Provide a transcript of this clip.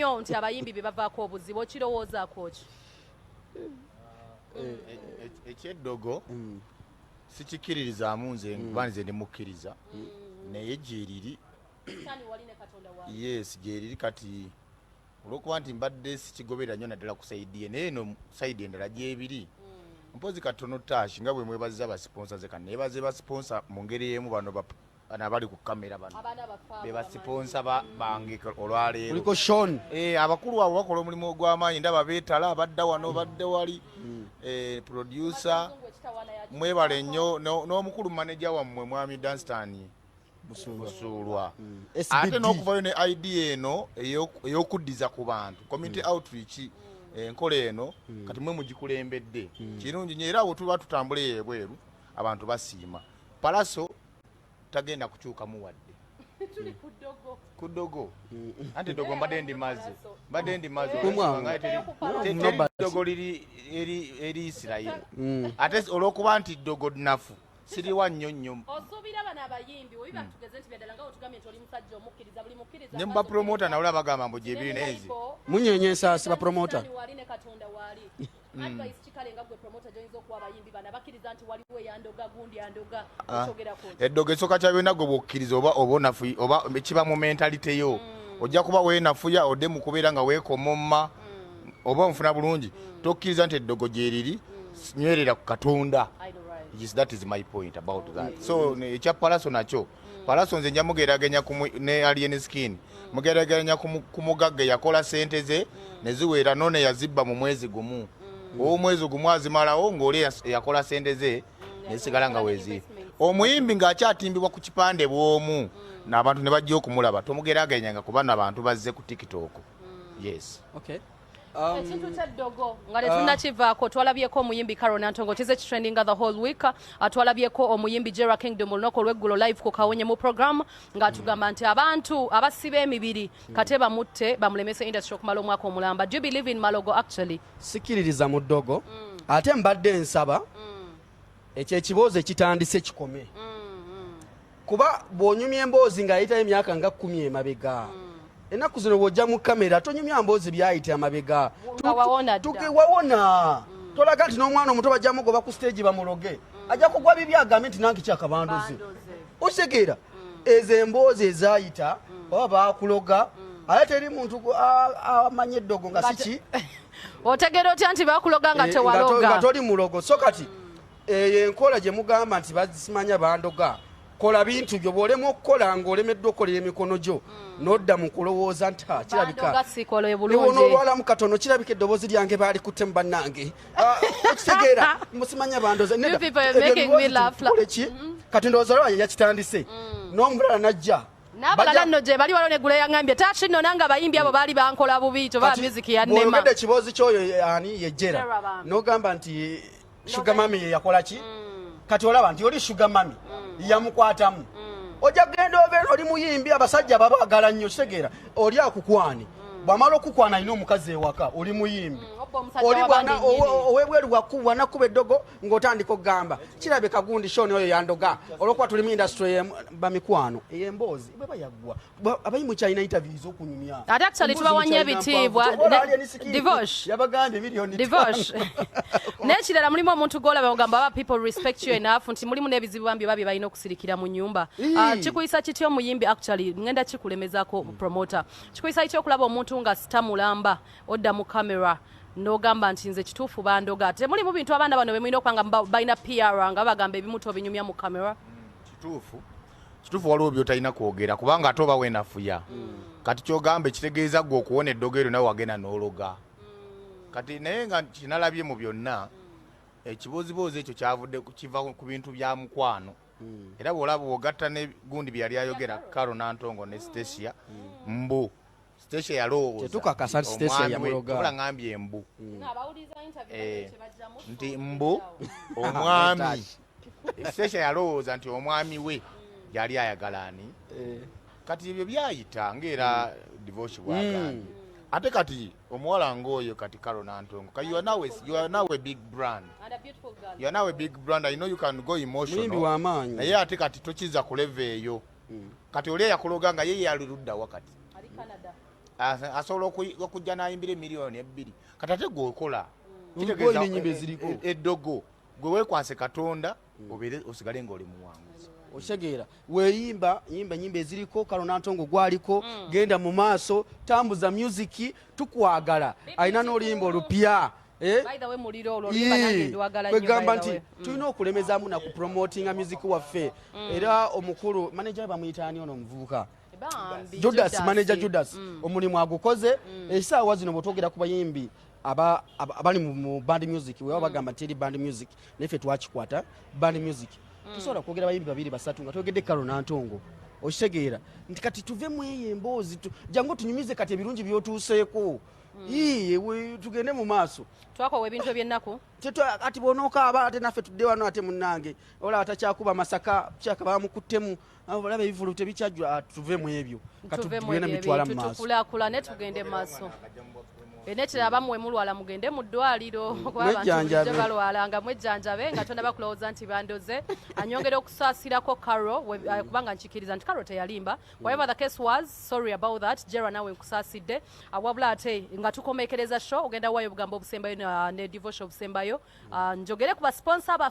nnyo nti abayimbi be bavaako obuzibu okirowoozaako ki? Ekyeddogo sikikiririzaamu nze kuba nze ndimukkiriza naye gyeriri yes gyeriri kati olwokuba nti mbadde sikigoberera nnyo naddala ku sayidi ye naye eno sayidi endala gyebiri mpozi katono tashi nga bwe mwebaziza abasiponsa ze kane nebaze basiponsa mu ngeri y'emu bano abali ku kamera bano be basiponsa bange olwaleero kuliko Sean abakulu abo bakola omulimu ogw'amaanyi ndaba beetala abadda wano badde wali producer mwebale nnyo n'omukulu manager wammwe mwami Danstan Busulwa ate n'okuvayo ne idea eno ey'okuddiza ku bantu community outreach enkola eno kati mwe mugikulembedde kirungi nnyo era abo tuba tutambule ebweru abantu basiima Palaso tagenda kukyukamu wadde ku ddogo anti ddogo mbadde ndi maze ddogo eri Isirayiri ate olw'okuba nti ddogo nafu siriwa nnyo nnyo osuubira bano abayimbi oyiba tugeze nti byaddala nga otugambye nti oli musajja omukkiriza buli mukkiriza ne mubapromota nawula bagamba mbu gyebiri nezi munyenyesa si bapromota wali ne Katonda wali advice kikale nga gwe promota gy'oyinza okuwa abayimbi bano abakkiriza nti waliwo eyandoga gundi yandoga okyogerako eddogo esooka kya byonna gwe bwokkiriza oba onafu oba kiba mu mentalite yo ojja kuba weenafuya odde mu kubeera nga weekomomma oba onfuna bulungi tokkiriza nti eddogo gyeriri nywerera ku Katonda. Yes, that is my point about that. So ekya Palaso nakyo Palaso nze nja mugeraganya ne Alien Skin mugeraganya kumugagga yakola sente ze neziwera none yazibba mu mwezi gumu omwezi gumu azimalawo ng'oli yakola sente ze nesigala nga wezi omuyimbi ng'akyatimbibwa ku kipande bw'omu n'abantu ne bajja okumulaba tomugeraganya nga kuba n'abantu bazze ku TikTok. Yes. Okay. Ekintu ky'eddogo nga tetunnakivaako twalabyeko omuyimbi Carol Nantongo kize kitrendinga the whole week twalabyeko omuyimbi Jera Kingdom olunaku olw'eggulo live ku Kawonye mu program ng'atugamba nti abantu abasiba emibiri kate bamutte bamulemese industry okumala omwaka omulamba. Do you believe in Mulogo actually? Sikiririza mu ddogo ate mbadde nsaba ekyo ekibuuzo ekitandise kikome kuba bw'onyumya emboozi ng'ayitayo emyaka nga 10 emabega enaku zino bw'ojja mu kamera tonyumya mboozi byayita amabega wawona tolaga nti n'omwana omuto bajja mugoba ku stage bamuloge ajja kugwa bibi agambe nti nange kyakabandoze osegeera ezo emboozi ezayita oba baakuloga ate teri muntu amanye eddogo nga siki otegera otya nti baakuloga nga tewaloga nga toli mulogo so kati enkola gye mugamba nti basimanya bandoga kola bintu byo bolemu okukola ng'olemeddwa okukolera emikono gyo n'odda mu kulowooza nti kirabika olwala mu katono kirabika eddoboozi lyange baali kutte mu bannange okitegeera musimanya bandoza ki kati ndowooza lwaye yakitandise n'omulala najja n'abalala nno gye bali waliwo neggula yaŋŋambye taaki nno nanga abayimbi abo baali bankola bubi toba music yannema bw'oyogedde ekiboozi kyoyo ani yejjera n'ogamba nti Sugar Mami ye yakola ki kati olaba nti oli Sugar Mami yamukwatamu ojja genda obeera oli muyimbi abasajja babaagala nnyo kitegeera oli akukwani bw'amala okukwana alina omukazi ewaka oli muyimbi oli bwana owebweru bwakubwa nakuba eddogo ng'otandika okugamba kirabika gundi Sean oyo yandoga olwokuba tuli mu industry bamikwano ey'emboozi bwe bayaggwa abayimu kyalina interviews okunyumya ate actually tubawanya ebitiibwa divorce yabagambye miliyoni divorce n'ekirala mulimu omuntu gw'olaba ogamba aba people respect you enough nti mulimu n'ebizibu bambi babi balina okusirikira mu nnyumba kikuyisa kityo omuyimbi actually ngenda kikulemezaako promoter kikuyisa kityo okulaba omuntu nga sitamulamba odda mu camera n'ogamba nti nze kituufu bandoga ate mulimu bintu abaana bano bemulina okubanga balina PR nga bagamba ebimu tobinyumya mu camera kituufu waliwo byotalina kwogera kubanga ate oba weenafuya kati kyogamba ekitegeeza gwe okuwona eddogo eryo nawe wagenda n'ologa kati naye nga kinalabye mu byonna ekibuuziboozi ekyo kyavudde kiva ku bintu bya mukwano era bw'olaba bw'ogatta ne gundi bye yali ayogera Carol Nantongo ne Stacia mbu Stacia yalowooza tetukakasa Stacia yamuloga wabula ngambye embu nti mbu omwami Stacia yalowooza nti omwami we yali ayagala ani kati ebyo byayita ng'era divorce bwagambye ate kati omuwala ng'oyo kati Carol Nantongo you are now a big brand and a beautiful girl you are now a big brand I know you can go emotional naye ate kati tokiza kuleva eyo kati oli yakuloga nga yeye yali ludda wakati asobola okujja n'ayimbira miliyoni 2 kati ate gweokola enyimba eziriko eddogo gwe weekwase katonda obeere osigale ng'oli muwanguzi otegeera weeyimba yimba nyimba eziriko kalo Nantongo gwaliko genda mu maaso tambuza music tukwagala alina n'oluyimba olupya kwegamba nti tulina okulemezaamu na kupromotinga music waffe era omukulu manager bamuyitaani ono omuvubuka Judas manager Judas omulimu agukoze esaawa zino bw'otwogera ku bayimbi abali mu band music wewa bagamba teri band music neffe twakikwata band music tusobola kwogera bayimbi 2-3 nga twogedde kalo Nantongo okitegeera nti kati tuve mu eyo emboozi jangu tunyumize kati ebirungi byotuuseeko tugende mu maaso twakowa ebintu eby'ennaku ati bw'onookaaba ate naffe tudde wano ate munnange olaba takyakuba masaka kyaka bamukuttemu olaba ebivulu tebikyajjwa tuve mu ebyo katugenda mitwala mu maaso tukulaakulane tugende mu maaso enekira abamuwe mulwala mugende mu ddwaliro kuba abantu balwala nga mwejjanjabe nga tonda bakulowooza nti bandoze anyongera okusaasirako Carol kubanga nkikiriza nti Carol teyalimba whatever the case was sorry about that Jera nawe nkusaasidde wabula ate nga tukomekereza show ogenda wayo obugambo obusembayo ne devotion obusembayo njogere ku ba sponsor